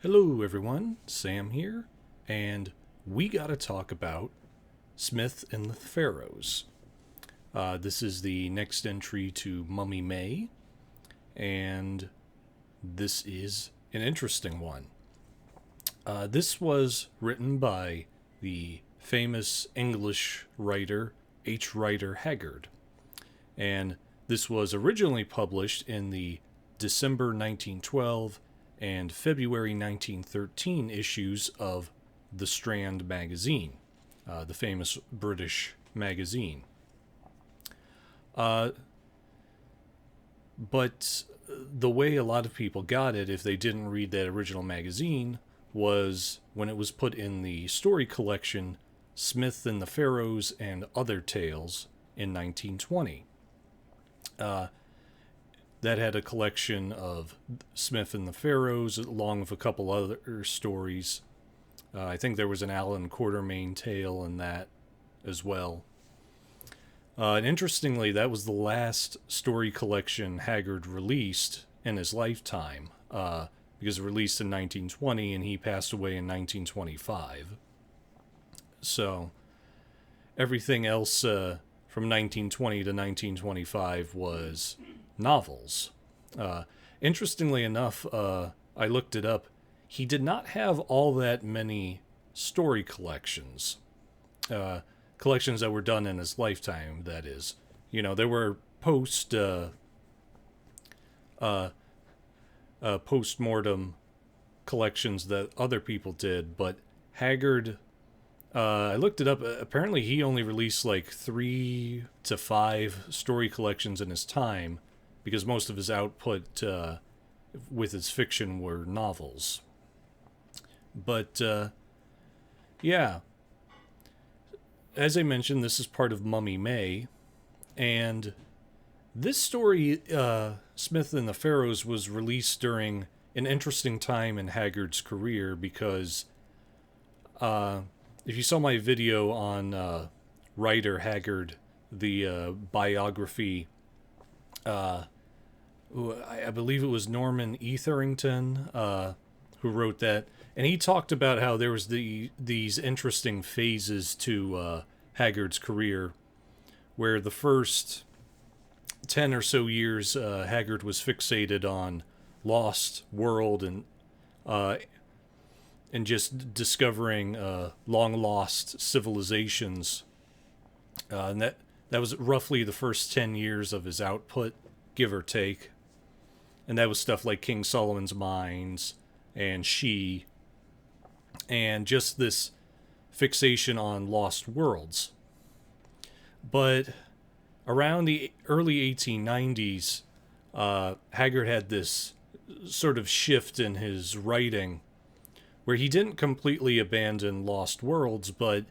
Hello, everyone. Sam here, and we got to talk about Smith and the Pharaohs. This is the next entry to Mummy May, and this is an interesting one. This was written by the famous English writer H. Rider Haggard, and this was originally published in the December 1912 and February 1913 issues of The Strand magazine, the famous British magazine. Uh, but the way a lot of people got it, if they didn't read that original magazine, was when it was put in the story collection Smith and the Pharaohs and Other Tales in 1920. Uh, that had a collection of Smith and the Pharaohs, along with a couple other stories. I think there was an Alan Quatermain tale in that as well. And interestingly, that was the last story collection Haggard released in his lifetime, because it released in 1920 and he passed away in 1925. So everything else from 1920 to 1925 was novels. Interestingly enough, I looked it up. He did not have all that many story collections. Collections that were done in his lifetime, that is. You know, there were post-mortem collections that other people did, but Haggard, I looked it up. Apparently, he only released like 3 to 5 story collections in his time, because most of his output with his fiction were novels. But, yeah. As I mentioned, this is part of Mummy May, and this story, Smith and the Pharaohs, was released during an interesting time in Haggard's career, because if you saw my video on Rider Haggard, the biography, I believe it was Norman Etherington who wrote that, and he talked about how there was these interesting phases to Haggard's career, where the first 10 or so years Haggard was fixated on Lost World and just discovering long lost civilizations, and that was roughly the first 10 years of his output, give or take. And that was stuff like King Solomon's Mines and She, and just this fixation on lost worlds. But around the early 1890s, Haggard had this sort of shift in his writing, where he didn't completely abandon lost worlds, but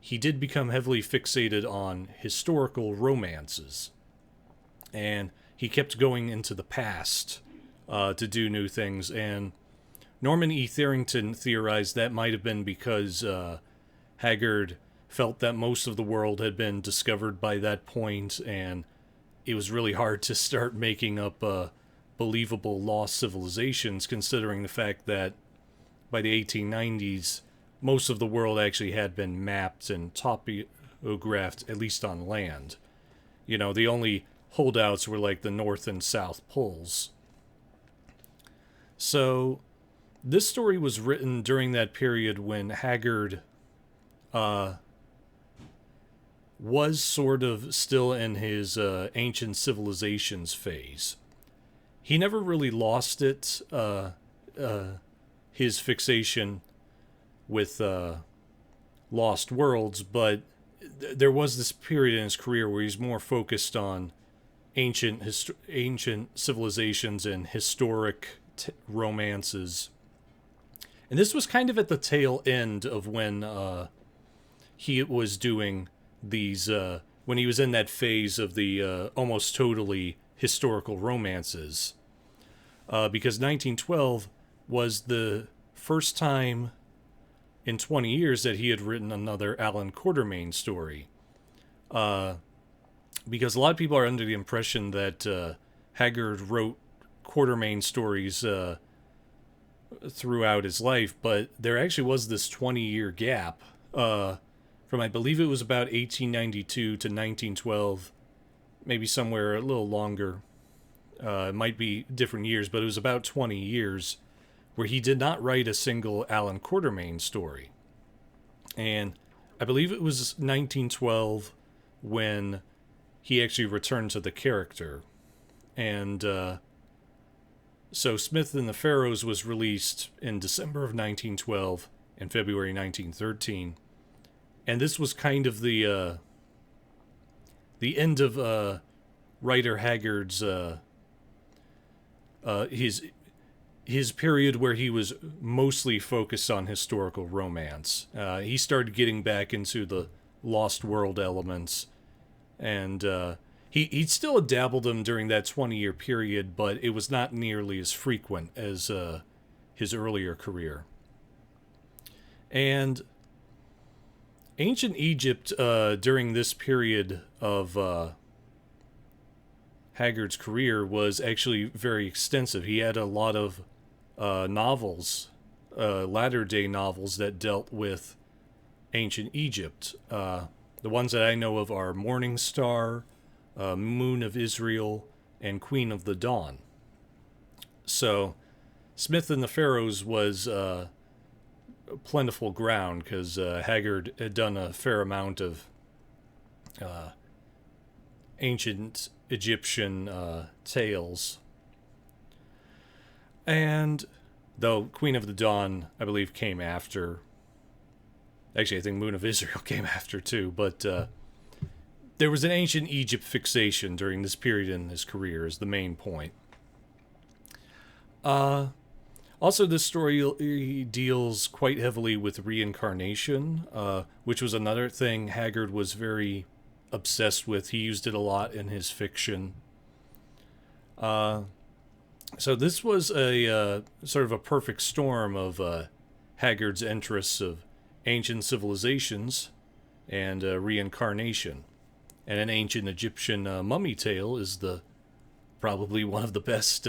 he did become heavily fixated on historical romances. And he kept going into the past to do new things, and Norman E. Therington theorized that might have been because Haggard felt that most of the world had been discovered by that point, and it was really hard to start making up believable lost civilizations, considering the fact that by the 1890s, most of the world actually had been mapped and topographed, at least on land. You know, the only holdouts were like the North and South Poles. So this story was written during that period when Haggard was sort of still in his ancient civilizations phase. He never really lost it, his fixation with Lost Worlds, but there was this period in his career where he's more focused on ancient civilizations and historic romances. And this was kind of at the tail end of when he was doing these, when he was in that phase of the almost totally historical romances. Because 1912 was the first time in 20 years that he had written another Alan Quatermain story. Because a lot of people are under the impression that Haggard wrote Quatermain stories throughout his life, but there actually was this 20-year gap from, I believe it was about 1892 to 1912, maybe somewhere a little longer. It might be different years, but it was about 20 years where he did not write a single Alan Quatermain story. And I believe it was 1912 when he actually returned to the character. And so Smith and the Pharaohs was released in December of 1912 and February 1913. And this was kind of the end of writer Haggard's his period where he was mostly focused on historical romance. He started getting back into the Lost World elements, and he still dabbled them during that 20-year period, but it was not nearly as frequent as his earlier career. And ancient Egypt during this period of Haggard's career was actually very extensive. He had a lot of novels, latter-day novels that dealt with ancient Egypt. The ones that I know of are Morning Star, Moon of Israel, and Queen of the Dawn. So Smith and the Pharaohs was plentiful ground because Haggard had done a fair amount of ancient Egyptian tales. And though Queen of the Dawn, I believe, came after. Actually, I think Moon of Israel came after too, but there was an ancient Egypt fixation during this period in his career is the main point. Also, this story deals quite heavily with reincarnation, which was another thing Haggard was very obsessed with. He used it a lot in his fiction. So this was a sort of a perfect storm of Haggard's interests of ancient civilizations and reincarnation. And an ancient Egyptian mummy tale is probably one of the best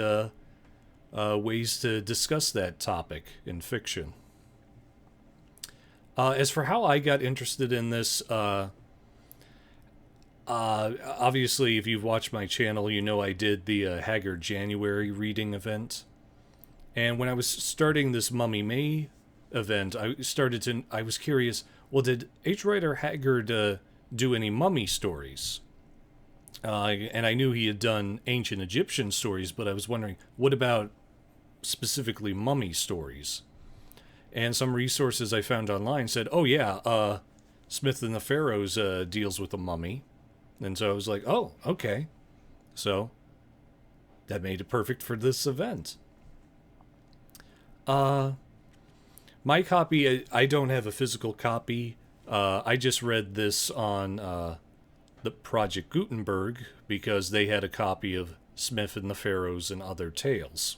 ways to discuss that topic in fiction. As for how I got interested in this, obviously, if you've watched my channel, you know I did the Haggard January reading event. And when I was starting this Mummy May event, I was curious, well, did H. Rider Haggard do any mummy stories? And I knew he had done ancient Egyptian stories, but I was wondering, what about specifically mummy stories? And some resources I found online said, oh yeah, Smith and the Pharaohs deals with a mummy. And so I was like, oh, okay. So that made it perfect for this event. My copy, I don't have a physical copy. I just read this on the Project Gutenberg because they had a copy of Smith and the Pharaohs and Other Tales.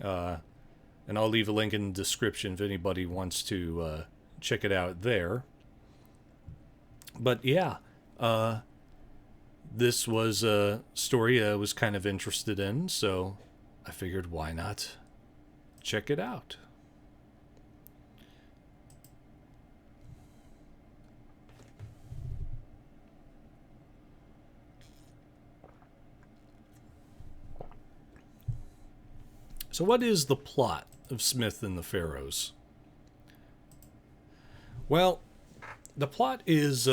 And I'll leave a link in the description if anybody wants to check it out there. But yeah, this was a story I was kind of interested in, so I figured why not check it out. So what is the plot of Smith and the Pharaohs? Well, the plot is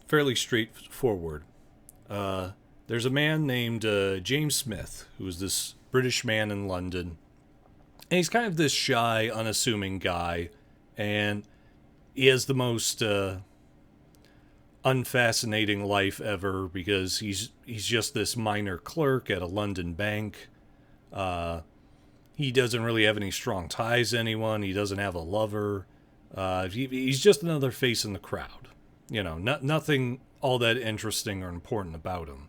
fairly straightforward. There's a man named James Smith, who is this British man in London. And he's kind of this shy, unassuming guy. And he has the most unfascinating life ever because he's just this minor clerk at a London bank. He doesn't really have any strong ties to anyone. He doesn't have a lover. He's just another face in the crowd. You know, nothing all that interesting or important about him.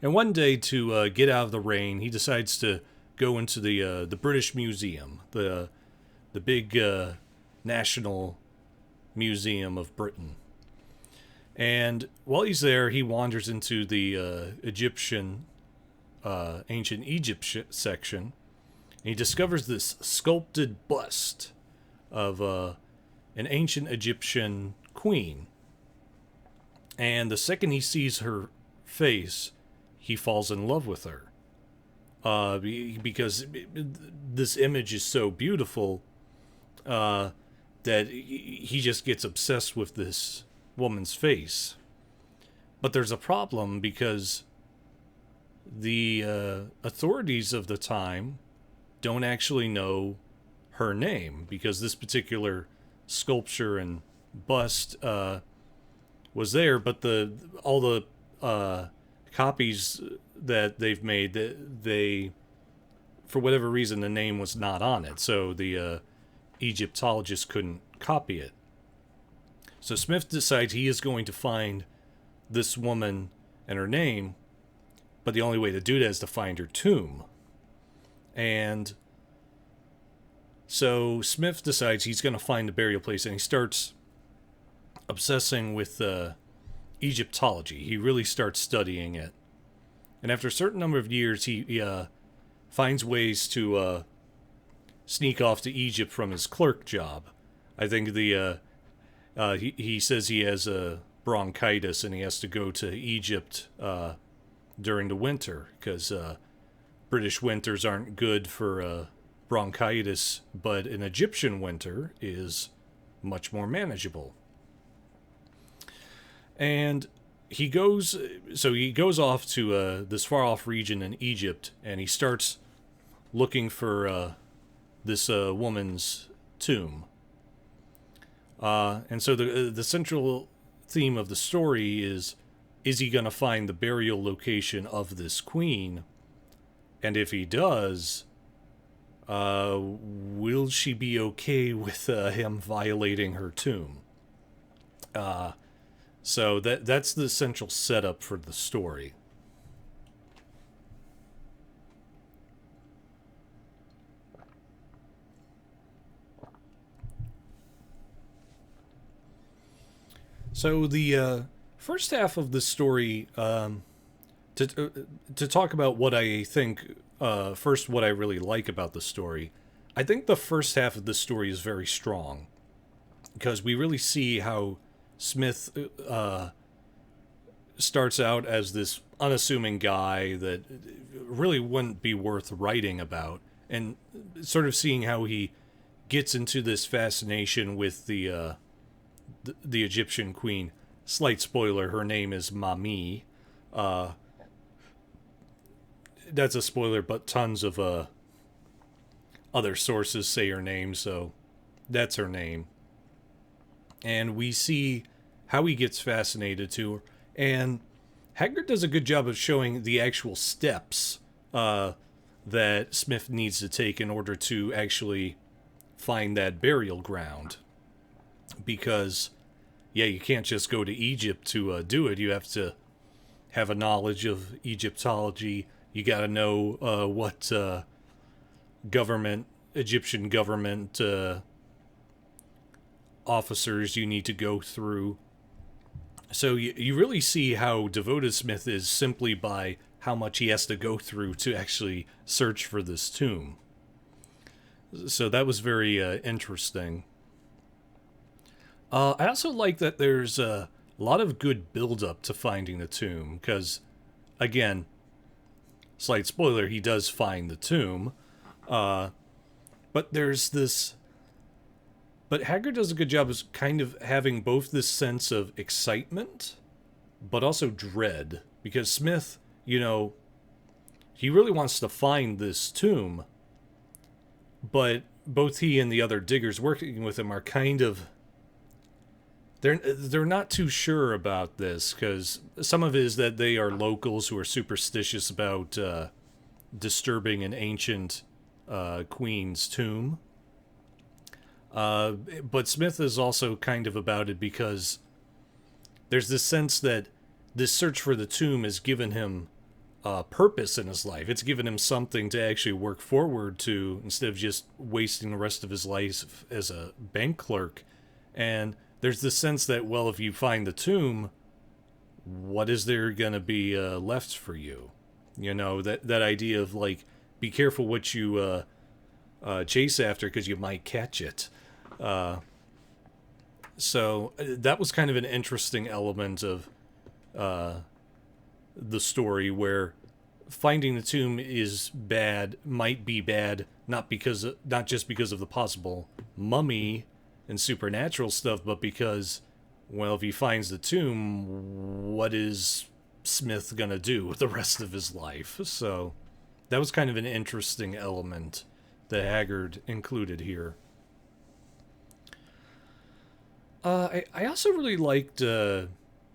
And one day, to get out of the rain, he decides to go into the British Museum, the big national museum of Britain. And while he's there, he wanders into the Egyptian, ancient Egypt section, And he discovers this sculpted bust of an ancient Egyptian queen. And the second he sees her face, he falls in love with her. Because this image is so beautiful that he just gets obsessed with this woman's face. But there's a problem because the authorities of the time don't actually know her name, because this particular sculpture and bust was there, but all the copies that they've made, they, for whatever reason, the name was not on it, so the Egyptologist couldn't copy it. So Smith decides he is going to find this woman and her name, but the only way to do that is to find her tomb. And so Smith decides he's going to find the burial place, and he starts obsessing with Egyptology. He really starts studying it. And after a certain number of years, he finds ways to sneak off to Egypt from his clerk job. I think he says he has bronchitis, and he has to go to Egypt during the winter, because British winters aren't good for bronchitis, but an Egyptian winter is much more manageable. And he goes off to this far off region in Egypt, and he starts looking for this woman's tomb. And so the central theme of the story is he going to find the burial location of this queen? And if he does, will she be okay with him violating her tomb? So that's the essential setup for the story. So the first half of the story, to talk about what I think, first what I really like about the story, I think the first half of the story is very strong, because we really see how Smith starts out as this unassuming guy that really wouldn't be worth writing about, and sort of seeing how he gets into this fascination with the Egyptian queen. Slight spoiler, her name is Mami. That's a spoiler, but tons of other sources say her name, so that's her name. And we see how he gets fascinated to her. And Haggard does a good job of showing the actual steps that Smith needs to take in order to actually find that burial ground. Because, yeah, you can't just go to Egypt to do it. You have to have a knowledge of Egyptology. You got to know what Egyptian government officers you need to go through. So you really see how devoted Smith is simply by how much he has to go through to actually search for this tomb. So that was very interesting. I also like that there's a lot of good build-up to finding the tomb, because, again, slight spoiler, he does find the tomb, but there's this... But Haggard does a good job of kind of having both this sense of excitement, but also dread, because Smith, he really wants to find this tomb, but both he and the other diggers working with him are kind of... They're not too sure about this, because some of it is that they are locals who are superstitious about disturbing an ancient queen's tomb. But Smith is also kind of about it because there's this sense that this search for the tomb has given him purpose in his life. It's given him something to actually work forward to, instead of just wasting the rest of his life as a bank clerk. And there's this sense that, well, if you find the tomb, what is there going to be left for you? That idea of, like, be careful what you chase after because you might catch it. So that was kind of an interesting element of the story where finding the tomb is bad, might be bad, not just because of the possible mummy and supernatural stuff, but because, well, if he finds the tomb, what is Smith gonna do with the rest of his life? So that was kind of an interesting element that Haggard included here. I also really liked the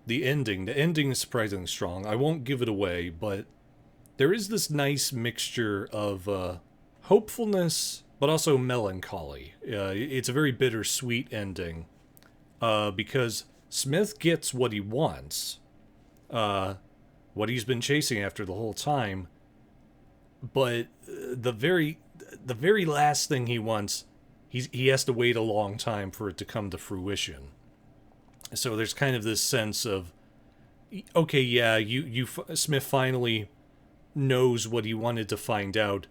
ending. The ending is surprisingly strong. I won't give it away, but there is this nice mixture of hopefulness, but also melancholy. It's a very bittersweet ending because Smith gets what he wants, what he's been chasing after the whole time. But the very last thing he wants, he has to wait a long time for it to come to fruition. So there's kind of this sense of, okay, yeah, Smith finally knows what he wanted to find out,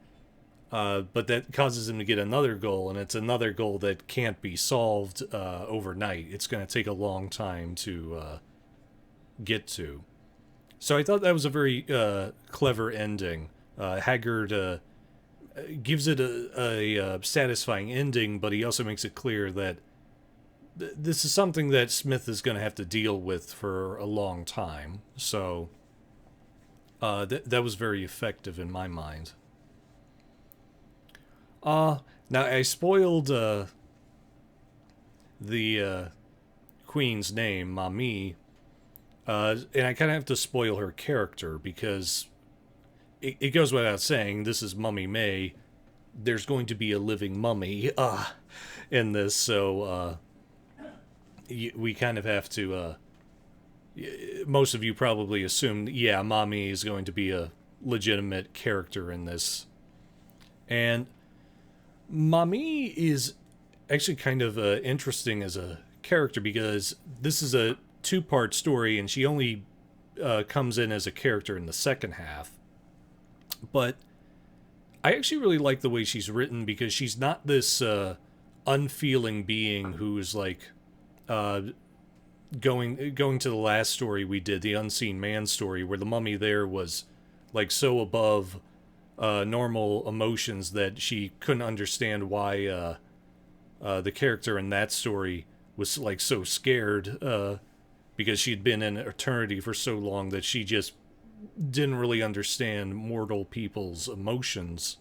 but that causes him to get another goal, and it's another goal that can't be solved overnight. It's going to take a long time to get to. So I thought that was a very clever ending. Haggard gives it a satisfying ending, but he also makes it clear that this is something that Smith is going to have to deal with for a long time. So that was very effective in my mind. Now I spoiled the queen's name, Mami, and I kind of have to spoil her character because it goes without saying, this is Mummy May. There's going to be a living mummy in this, so we kind of have to... most of you probably assumed, yeah, Mami is going to be a legitimate character in this. And Mami is actually kind of interesting as a character because this is a two-part story, and she only comes in as a character in the second half. But I actually really like the way she's written because she's not this unfeeling being who's like going to the last story we did, the Unseen Man story, where the mummy there was like so above normal emotions that she couldn't understand why the character in that story was like so scared because she'd been in eternity for so long that she just didn't really understand mortal people's emotions.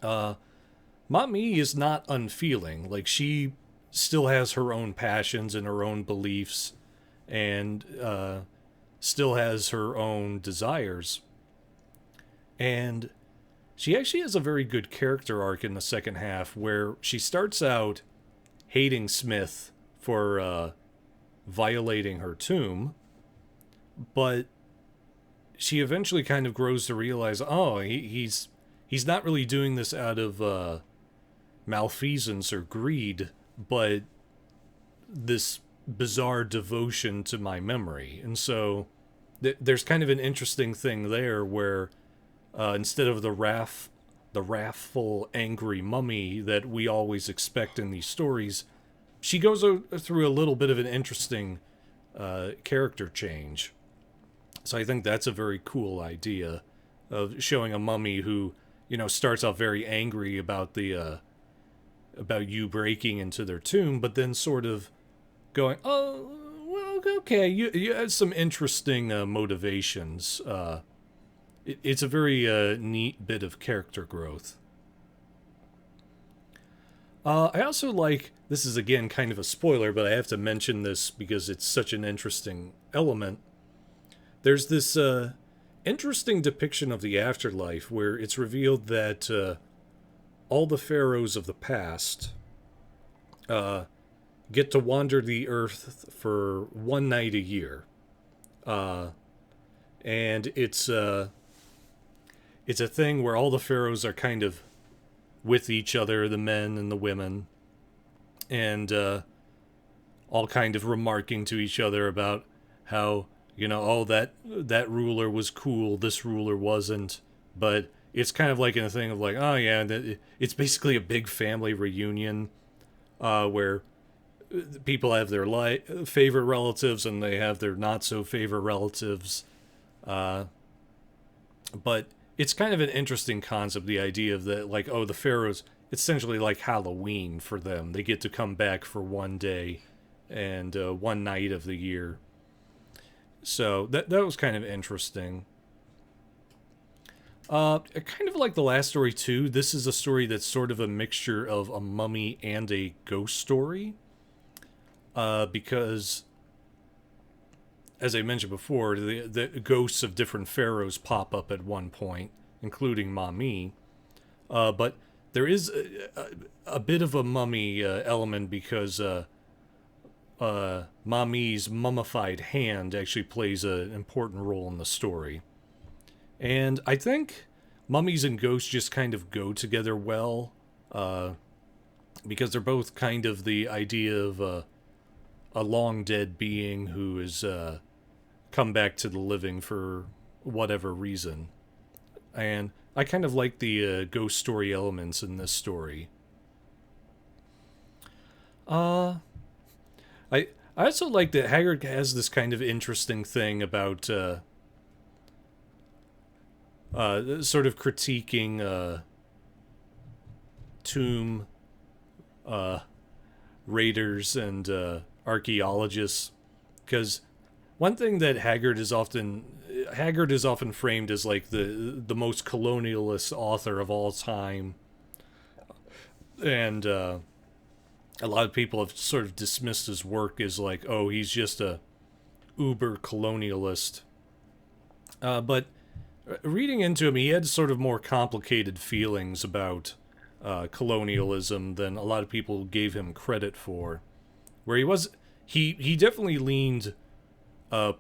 Mami is not unfeeling. Like, she still has her own passions and her own beliefs and still has her own desires. And she actually has a very good character arc in the second half where she starts out hating Smith for violating her tomb, but she eventually kind of grows to realize, oh, he's not really doing this out of malfeasance or greed, but this bizarre devotion to my memory. And so there's kind of an interesting thing there where instead of the wrathful, angry mummy that we always expect in these stories, she goes through a little bit of an interesting character change. So I think that's a very cool idea of showing a mummy who, you know, starts off very angry about the about you breaking into their tomb, but then sort of going, oh, well, okay, you have some interesting motivations. It's a very neat bit of character growth. I also like, this is again kind of a spoiler, but I have to mention this because it's such an interesting element. There's this interesting depiction of the afterlife where it's revealed that all the pharaohs of the past get to wander the earth for one night a year. And it's a thing where all the pharaohs are kind of with each other, the men and the women, and all kind of remarking to each other about how, you know, oh, that ruler was cool, this ruler wasn't, but it's kind of like in a thing of like, oh yeah, it's basically a big family reunion, where people have their favorite relatives and they have their not so favorite relatives. But it's kind of an interesting concept, the idea of that, like, oh, the pharaohs, it's essentially like Halloween for them. They get to come back for one day and one night of the year. So that was kind of interesting. Kind of like the last story too. This is a story that's sort of a mixture of a mummy and a ghost story. Because, as I mentioned before, the ghosts of different pharaohs pop up at one point, including Mami. But there is a bit of a mummy element because Mami's mummified hand actually plays an important role in the story. And I think mummies and ghosts just kind of go together well, because they're both kind of the idea of a long dead being who has come back to the living for whatever reason. And I kind of like the ghost story elements in this story. I also like that Haggard has this kind of interesting thing about sort of critiquing tomb raiders and archaeologists, because one thing that Haggard is often framed as like the most colonialist author of all time, and a lot of people have sort of dismissed his work as like, oh, he's just a uber colonialist. But reading into him, he had sort of more complicated feelings about colonialism than a lot of people gave him credit for. Where he definitely leaned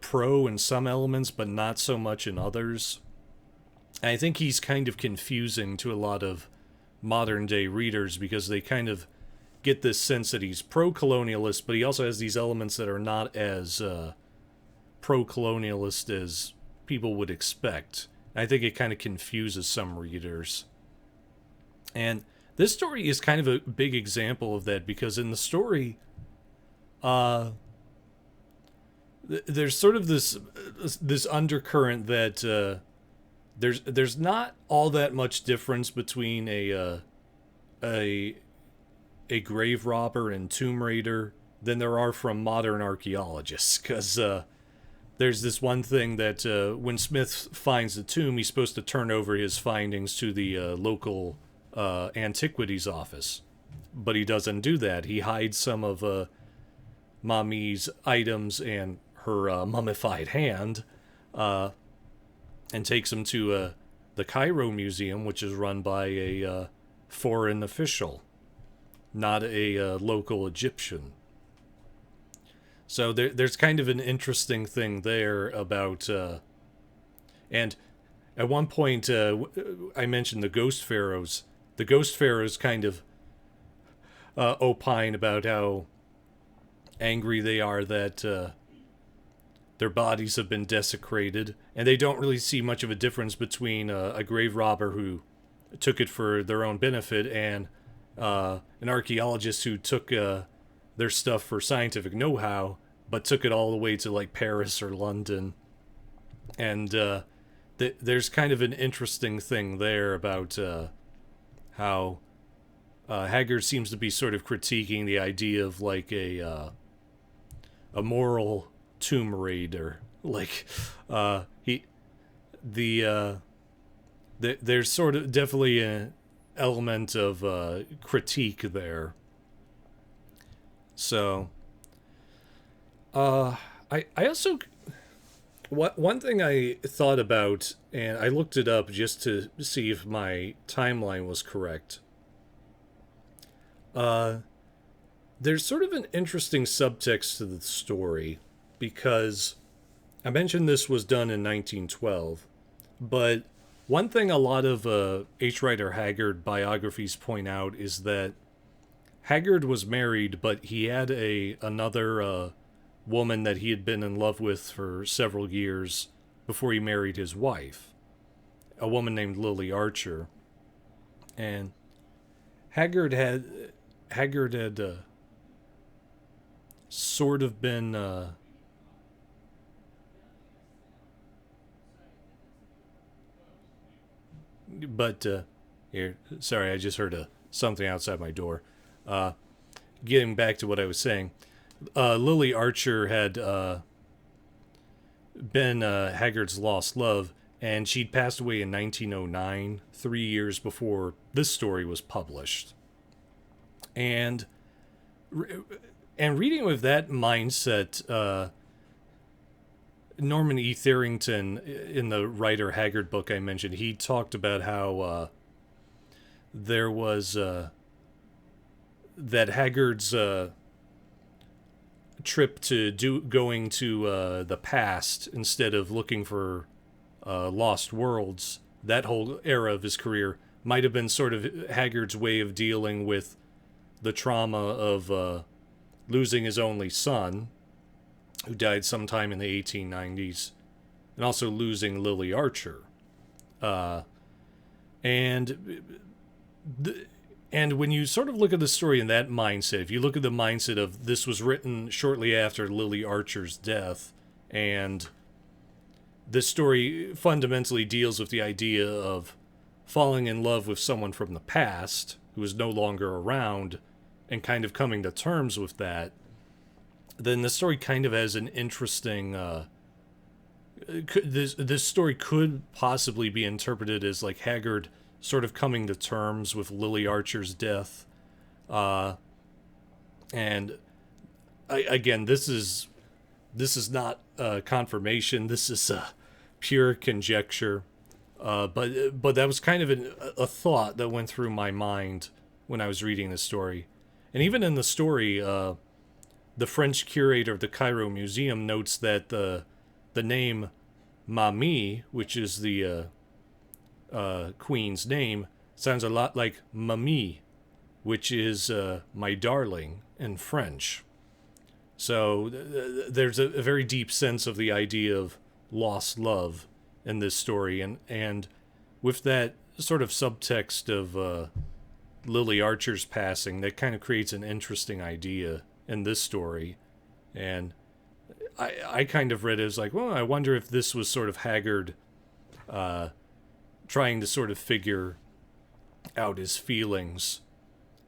pro in some elements, but not so much in others. And I think he's kind of confusing to a lot of modern day readers because they kind of get this sense that he's pro-colonialist, but he also has these elements that are not as pro-colonialist as people would expect. And I think it kind of confuses some readers. And this story is kind of a big example of that, because in the story, there's sort of this undercurrent that there's not all that much difference between a grave robber and tomb raider than there are from modern archaeologists, because there's this one thing that when Smith finds the tomb, he's supposed to turn over his findings to the local antiquities office, but he doesn't do that. He hides some of Mami's items and her mummified hand, and takes them to the Cairo Museum, which is run by a foreign official, not a local Egyptian. So there's kind of an interesting thing there about, and at one point I mentioned the ghost pharaohs. The ghost pharaohs kind of opine about how angry they are that their bodies have been desecrated, and they don't really see much of a difference between a grave robber who took it for their own benefit and an archaeologist who took their stuff for scientific know-how, but took it all the way to like Paris or London. And there's kind of an interesting thing there about how Haggard seems to be sort of critiquing the idea of like a moral tomb raider. Like there's sort of definitely an element of critique there. So I also, one thing I thought about, and I looked it up just to see if my timeline was correct. There's sort of an interesting subtext to the story, because I mentioned this was done in 1912, but one thing a lot of H. Rider Haggard biographies point out is that Haggard was married, but he had another woman that he had been in love with for several years before he married his wife. a woman named Lily Archer, and Haggard had sort of been but here, sorry, I just heard something outside my door. Uh, Getting back to what I was saying, Lily Archer had been Haggard's lost love, and she'd passed away in 1909, 3 years before this story was published. And reading with that mindset, Norman E. Therington, in the Writer Haggard book I mentioned, he talked about how there was that Haggard's trip to going to the past instead of looking for lost worlds. That whole era of his career might have been sort of Haggard's way of dealing with the trauma of losing his only son, who died sometime in the 1890s, and also losing Lily Archer. And when you sort of look at the story in that mindset, if you look at the mindset of this was written shortly after Lily Archer's death, and this story fundamentally deals with the idea of falling in love with someone from the past who is no longer around and kind of coming to terms with that, then the story kind of has an interesting this story could possibly be interpreted as like Haggard sort of coming to terms with Lily Archer's death. And again, this is not confirmation. This is pure conjecture. But that was kind of a thought that went through my mind when I was reading the story. And even in the story, the French curator of the Cairo Museum notes that the name Mamie, which is the queen's name, sounds a lot like Mamie, which is my darling in French. So there's a very deep sense of the idea of lost love in this story, and with that sort of subtext of Lily Archer's passing, that kind of creates an interesting idea in this story. And I kind of read it as like, well, I wonder if this was sort of Haggard trying to sort of figure out his feelings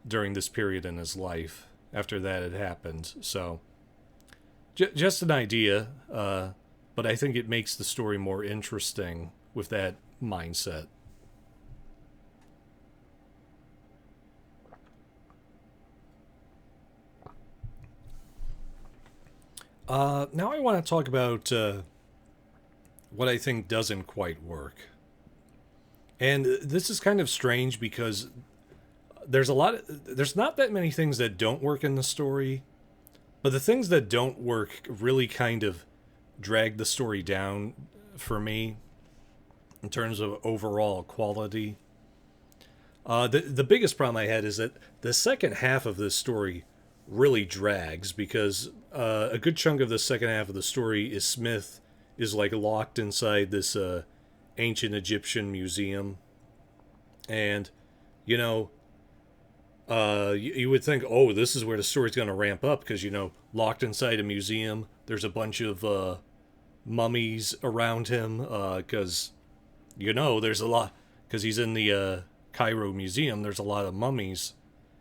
during this period in his life after that had happened. So just an idea, but I think it makes the story more interesting with that mindset. Now I want to talk about what I think doesn't quite work. And this is kind of strange because there's not that many things that don't work in the story, but the things that don't work really kind of drag the story down for me in terms of overall quality. The biggest problem I had is that the second half of this story really drags because a good chunk of the second half of the story is Smith is like locked inside this ancient Egyptian museum, and you would think, oh, this is where the story's going to ramp up because locked inside a museum, there's a bunch of mummies around him because there's a lot, because he's in the Cairo Museum, there's a lot of mummies.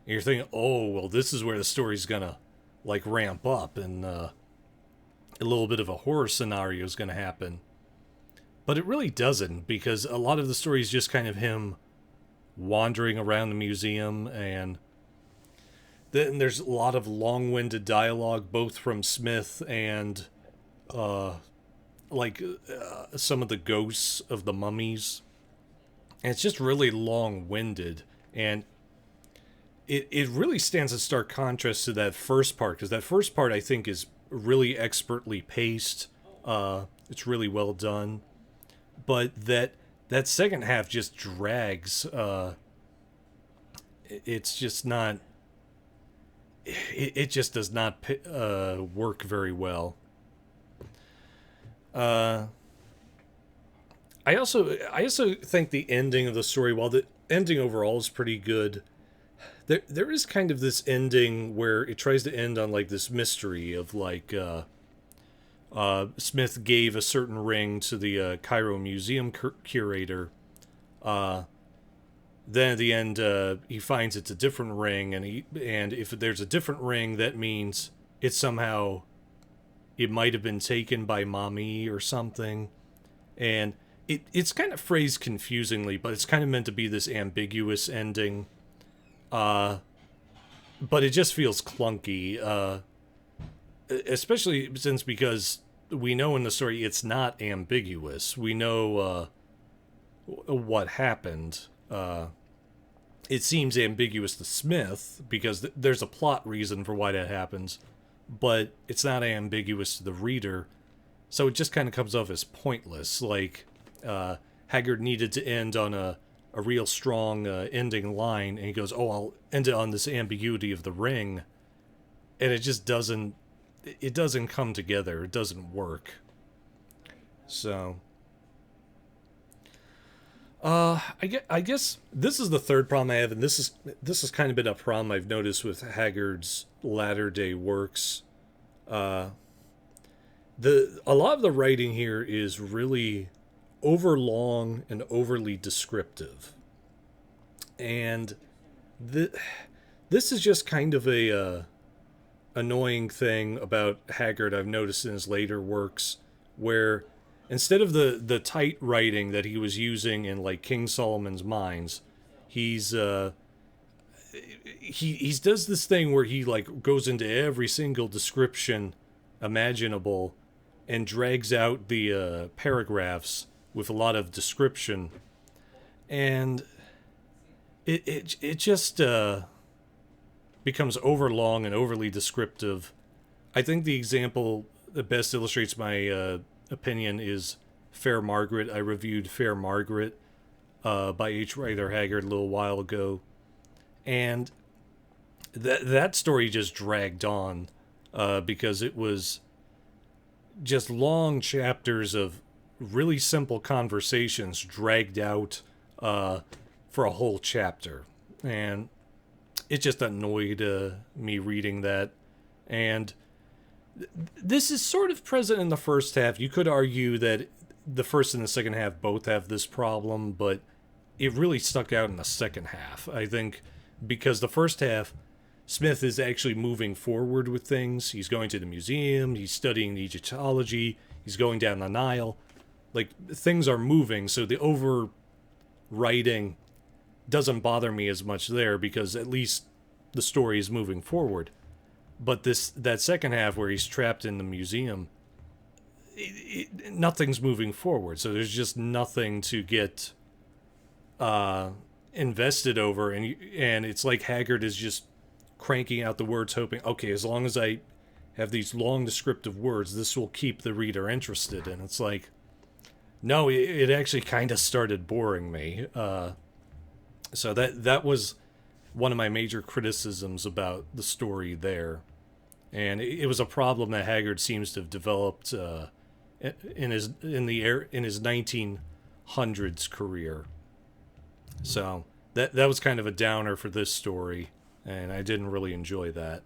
And you're thinking, oh, well, this is where the story's gonna like ramp up, and a little bit of a horror scenario is gonna happen. But it really doesn't, because a lot of the story is just kind of him wandering around the museum, and then there's a lot of long-winded dialogue, both from Smith and some of the ghosts of the mummies. And it's just really long-winded, and it really stands in stark contrast to that first part, because that first part I think is really expertly paced. It's really well done, but that second half just drags. It's just not. It just does not work very well. I also think the ending of the story, while the ending overall is pretty good, there is kind of this ending where it tries to end on like this mystery of like Smith gave a certain ring to the Cairo museum curator. Uh, then at the end, he finds it's a different ring, and if there's a different ring, that means it's somehow it might have been taken by mommy or something, and it's kind of phrased confusingly, but it's kind of meant to be this ambiguous ending. Uh, but it just feels clunky, especially since because we know in the story it's not ambiguous. We know what happened. It seems ambiguous to Smith because there's a plot reason for why that happens, but it's not ambiguous to the reader. So it just kind of comes off as pointless. Like Haggard needed to end on a real strong ending line, and he goes, "Oh, I'll end it on this ambiguity of the ring," and it just doesn't. It doesn't come together. It doesn't work. So. I guess this is the third problem I have, and this has kind of been a problem I've noticed with Haggard's latter day works. A lot of the writing here is really overlong and overly descriptive, and this is just kind of a annoying thing about Haggard I've noticed in his later works, where instead of the tight writing that he was using in like King Solomon's Mines, he's he does this thing where he like goes into every single description imaginable and drags out the paragraphs with a lot of description, and it just becomes overlong and overly descriptive. I think the example that best illustrates my opinion is Fair Margaret. I reviewed Fair Margaret by H. Rider Haggard a little while ago, and that story just dragged on because it was just long chapters of really simple conversations dragged out for a whole chapter, and it just annoyed me reading that. And this is sort of present in the first half. You could argue that the first and the second half both have this problem, but it really stuck out in the second half, I think, because the first half, Smith is actually moving forward with things. He's going to the museum, he's studying Egyptology, he's going down the Nile. Like, things are moving, so the overwriting doesn't bother me as much there because at least the story is moving forward. But that second half where he's trapped in the museum, nothing's moving forward. So there's just nothing to get invested over, and it's like Haggard is just cranking out the words, hoping, okay, as long as I have these long descriptive words, this will keep the reader interested. And it's like, no, it actually kind of started boring me. So that was one of my major criticisms about the story there, and it was a problem that Haggard seems to have developed in his 1900s career. So that was kind of a downer for this story, and I didn't really enjoy that.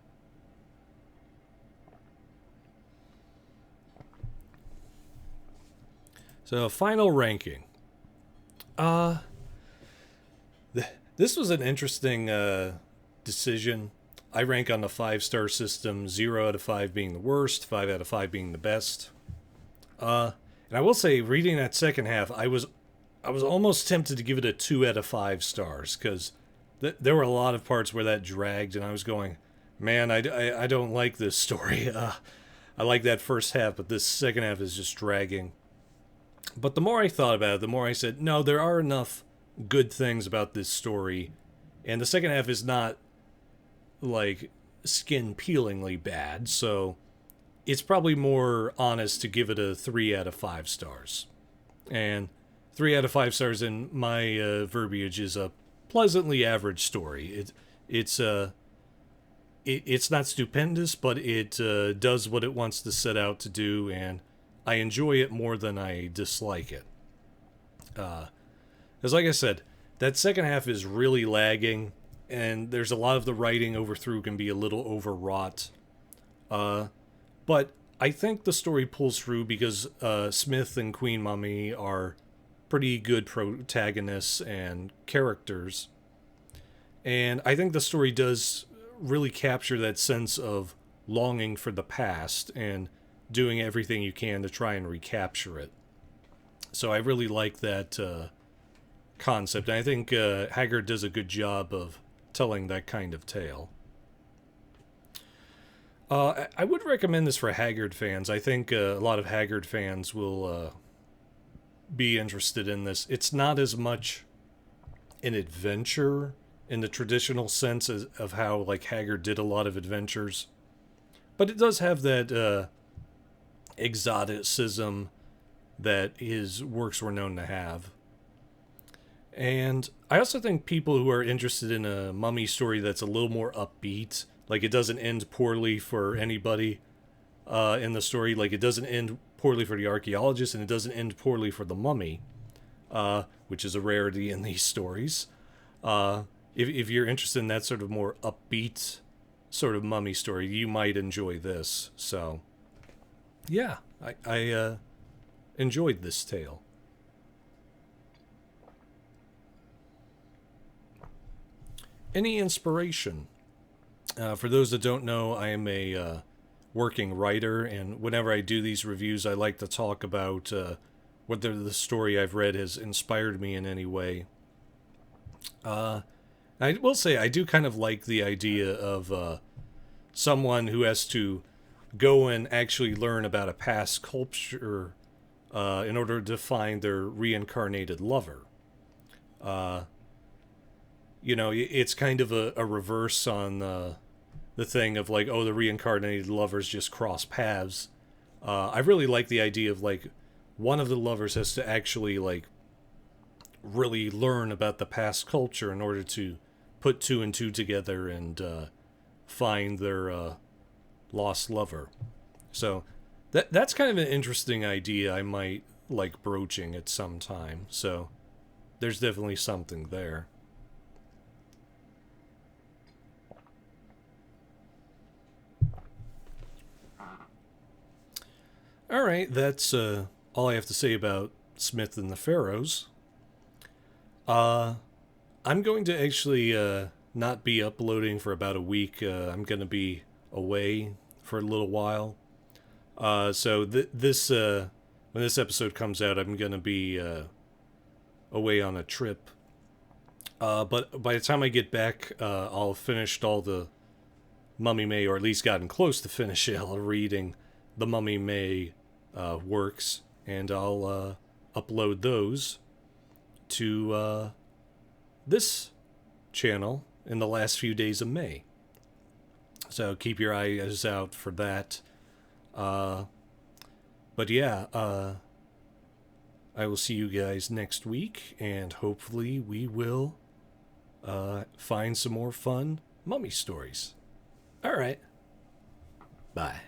So final ranking. This was an interesting decision. I rank on the 5-star system, 0 out of 5 being the worst, 5 out of 5 being the best. And I will say, reading that second half, I was almost tempted to give it a 2 out of 5 stars, because there were a lot of parts where that dragged, and I was going, man, I don't like this story. I like that first half, but this second half is just dragging. But the more I thought about it, the more I said, no, there are enough good things about this story, and the second half is not like skin-peelingly bad, so it's probably more honest to give it a 3 out of 5 stars. And 3 out of 5 stars in my verbiage is a pleasantly average story. It's not stupendous, but it does what it wants to set out to do, and I enjoy it more than I dislike it. Because like I said, that second half is really lagging, and there's a lot of the writing overthrough can be a little overwrought. But I think the story pulls through because Smith and Queen Mummy are pretty good protagonists and characters. And I think the story does really capture that sense of longing for the past and doing everything you can to try and recapture it. So I really like that concept. And I think Haggard does a good job of telling that kind of tale. I would recommend this for Haggard fans. I think a lot of Haggard fans will be interested in this. It's not as much an adventure in the traditional sense of how like Haggard did a lot of adventures, but it does have that exoticism that his works were known to have. And I also think people who are interested in a mummy story that's a little more upbeat, like it doesn't end poorly for anybody in the story, like it doesn't end poorly for the archaeologist and it doesn't end poorly for the mummy, which is a rarity in these stories. If you're interested in that sort of more upbeat sort of mummy story, you might enjoy this. So, yeah, I enjoyed this tale. Any inspiration? For those that don't know, I am a working writer, and whenever I do these reviews, I like to talk about whether the story I've read has inspired me in any way. I will say I do kind of like the idea of someone who has to go and actually learn about a past culture in order to find their reincarnated lover. It's kind of a reverse on the thing of like, oh, the reincarnated lovers just cross paths. I really like the idea of like one of the lovers has to actually like really learn about the past culture in order to put two and two together and find their lost lover. So that's kind of an interesting idea I might like broaching at some time. So there's definitely something there. All right, that's all I have to say about Smith and the Pharaohs. I'm going to actually not be uploading for about a week. I'm going to be away for a little while. So this when this episode comes out, I'm going to be away on a trip. But by the time I get back, I'll have finished all the Mummy May, or at least gotten close to finish it, reading the Mummy May works, and I'll upload those to this channel in the last few days of May. So keep your eyes out for that. But yeah, I will see you guys next week, and hopefully we will find some more fun mummy stories. All right. Bye.